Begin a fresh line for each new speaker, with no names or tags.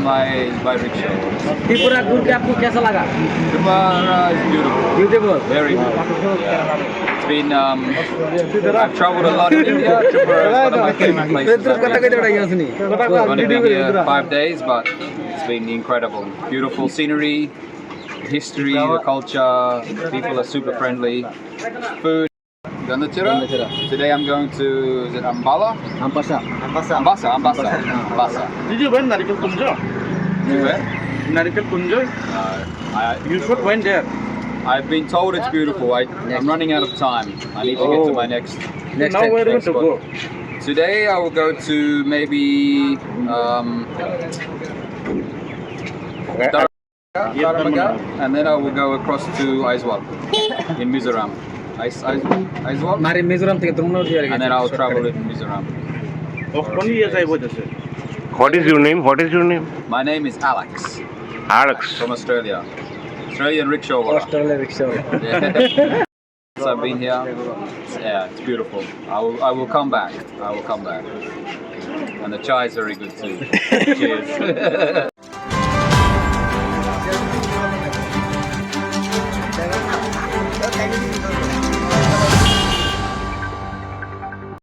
by rickshaw.
Tripura घूर के आपको कैसा लगा?
Tripura is beautiful.
Beautiful
Very beautiful. Yeah. It's been I've traveled a lot in India. Tripura is one of my favorite places. I've only been here 5 days, but it's been incredible. Beautiful scenery, history, the culture. People are super friendly. Food. Gandachira. Today I'm going to is it Ambala?
Ambassa
Ambassa.
Did you went Narikal Kunja?
You where?
Narikal Kunja? You should went there.
I've been told it's beautiful. I'm running out of time. I need to get to my next.
Now where do you
spot.
go?
Today I will go to maybe Daramaga, and then I will go across to Aizawl in Mizoram. Aizawl,
हमारे मिजोरम থেকে তোমরা
and then I will travel in Mizoram.
Of 20 years I was there.
What is your name? What is your name?
My name is Alex
Alex.
from Australia. Australian rickshaw.
Australia rickshaw
Yeah. Since I've been here, it's beautiful. I will come back. And the chai is very good too. Cheers.